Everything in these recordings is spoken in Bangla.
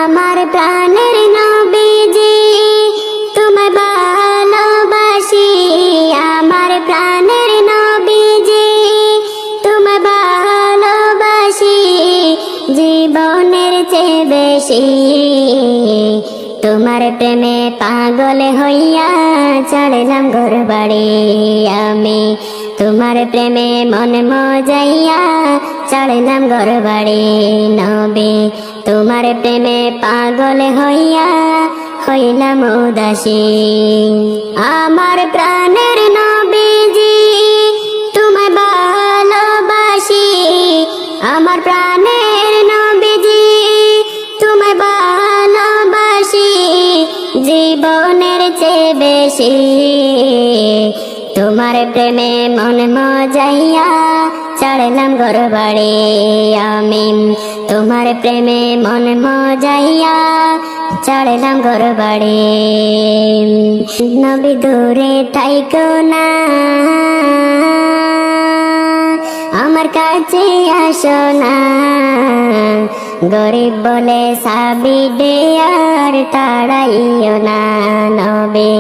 আমার প্রাণের নবীজি তোমায় ভালোবাসি, আমার প্রাণের নবীজি তোমায় ভালোবাসি, জীবনের চেয়ে বেশি। তোমার প্রেমে পাগল হইয়া চড়লাম ঘরবাড়ি আমি, তোমার প্রেমে মন মজাইয়া চড়লাম ঘরবাড়ি নবী। তোমার প্রেমে পাগল হইয়া হইলাম উদাসী। আমার প্রাণের নবীজি তোমায় ভালোবাসি, আমার প্রাণের নবীজি তোমায় ভালোবাসি, জীবনের চেয়ে বেশি। তোমার প্রেমে মন মজাইয়া চড়লাম ঘরবাড়ি আমি, তোমার প্রেমে মন মজাইয়া চড়লাম ঘরবাড়ি। নবী দূরে থাইকো না, আমার কাছে আসো না, গরিব বলে সাবি দেয়ার তাড়াইও না নবী,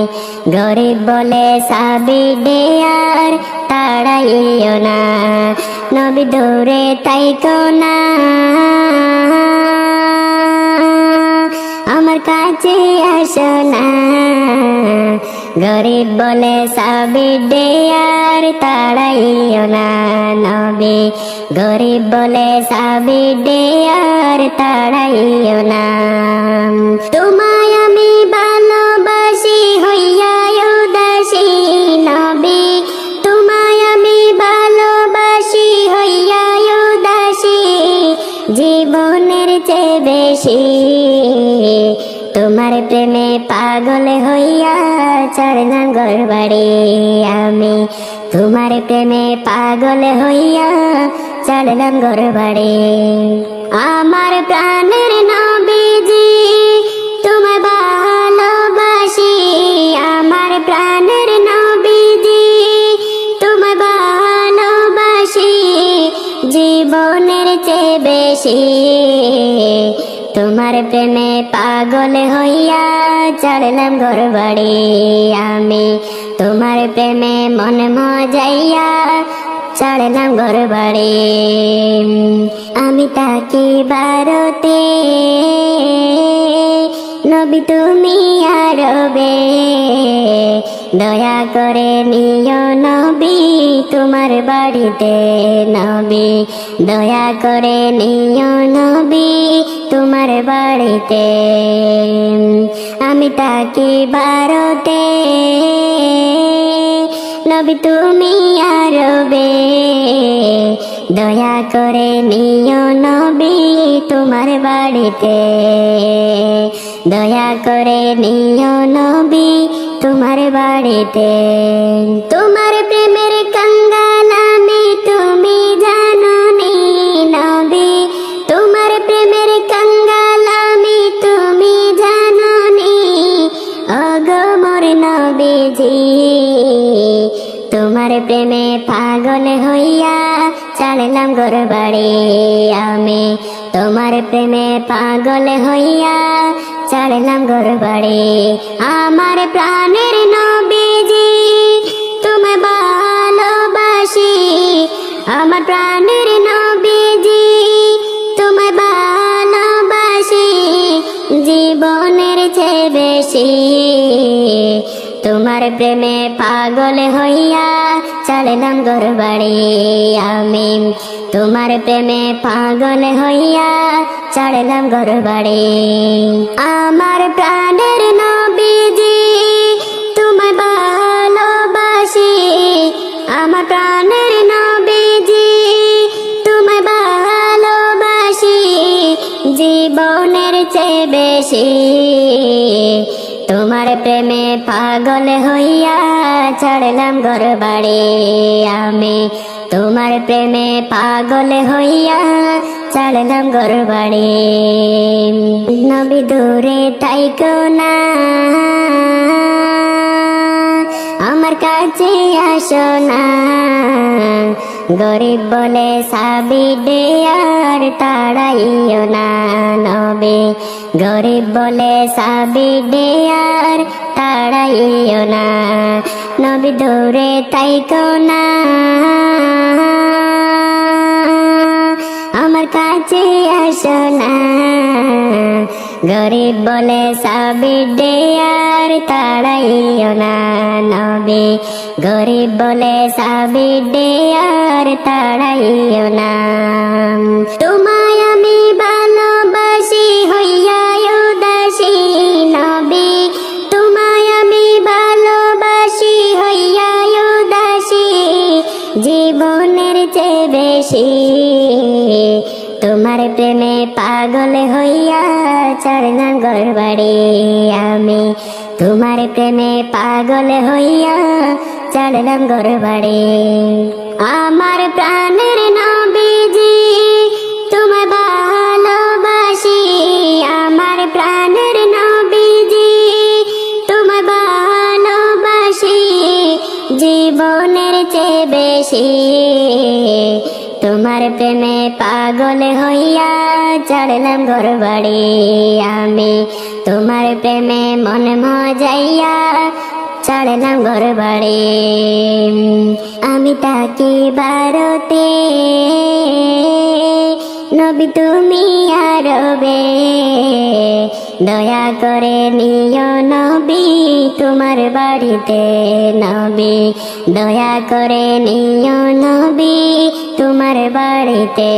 গরিব বলে সাবি দেয়ার তাড়াইও না। নবী দূরে থাইকো না, আমার কাছে আসো না, গরিব বলে সাবি দেয়ার তাড়াইও না নবী, গরিব বলে সাবি দেয়ার তাড়াইও না। তোমায় আমি ভালোবাসি হইয়া উদাসী নবী, তোমায় আমি ভালোবাসি হইয়া উদাসী, জীবনের চেয়ে বেশি। তোমার প্রেমে পাগল হইয়া চড়লাম ঘরবাড়ি আমি, তোমার প্রেমে পাগল হইয়া চড়লাম ঘরবাড়ি। আমার প্রাণের নবীজি তোমায় ভালোবাসি, আমার প্রাণের নবীজি তোমায় ভালোবাসি, জীবনের চেয়ে বেশি। তোমার প্রেমে পাগল হইয়া চড়লাম ঘরবাড়ি আমি, তোমার প্রেমে মন মজাইয়া চড়লাম ঘরবাড়ি। আমি তাকি ভারতে নবী তুমি আরবে, দয়া করে নিও নবী তোমার বাড়িতে নবী, দয়া করে নিও নবী তোমার বাড়িতে। আমি তাকি ভারতে নবী তুমি আরবে, দয়া করে নিও নবী তোমার বাড়িতে, দয়া করে নিও নবী তোমার বাড়িতে। তোমার প্রেমের কাঙ্গাল আমি তুমি জানো নি নবী, তোমার প্রেমের কাঙ্গাল আমি তুমি জানো নি, ওগো মোর নবীজি। তোমার প্রেমে পাগল হইয়া চড়লাম ঘরবাড়ি আমি, তোমার প্রেমে পাগল হইয়া চড়লাম ঘরবাড়ি। আমার প্রাণের নবীজি তোমায় ভালোবাসি, আমার প্রাণের নবীজি তোমায় ভালোবাসি, জীবনের চেয়ে বেশি। তোমার প্রেমে পাগল হইয়া চড়লাম ঘরবাড়ি আমি, তোমার প্রেমে পাগল হইয়া চড়লাম ঘরবাড়ি। আমার প্রাণের নবীজি তোমায় ভালোবাসি, আমার প্রাণের নবীজি তোমায় ভালোবাসি, জীবনের চেয়ে বেশি। তোমার প্রেমে পাগল হইয়া চড়লাম ঘরবাড়ি আমি, তোমার প্রেমে পাগল হইয়া চড়লাম ঘরবাড়ি। নবী দূরে থাইকো না, আমার কাছে আসো না, গরিব বলে সাবি দেয়ার তাড়াইও না নবী, গরিব বলে সাবি দেয়ার তাড়াইও না নবী, দূরে তাইকো না আমার কাছে আসো না। গরিব বলে সাবি দেয়ার তাড়াইও না নবী, গরিব বলে সাবি দেয়ার তাড়াইও না। তোমায় আমি ভালোবাসি হইয়া উদাসী নবী, তোমায় আমি ভালোবাসি হইয়া উদাসী জীবনের চেয়ে বেশি, তোমার প্রেমে পাগল হইয়া চড়লাম ঘরবাড়ি আমি, তোমার প্রেমে পাগল হইয়া চড়লাম ঘরবাড়ি। আমার প্রাণের নবীজি তোমায় ভালোবাসি, আমার প্রাণের নবীজি তোমায় ভালোবাসি জীবনের চেয়ে বেশি, তোমার প্রেমে পাগল হইয়া চড়লাম ঘরবাড়ি আমি, তোমার প্রেমে মন মজাইয়া চড়লাম ঘরবাড়ি। আমি তাকি ভারতে নবী তুমি আরবে, দয়া করে নিও নবী তোমার বাড়িতে নবী, দয়া করে নিও নবী তোমার বাড়িতে।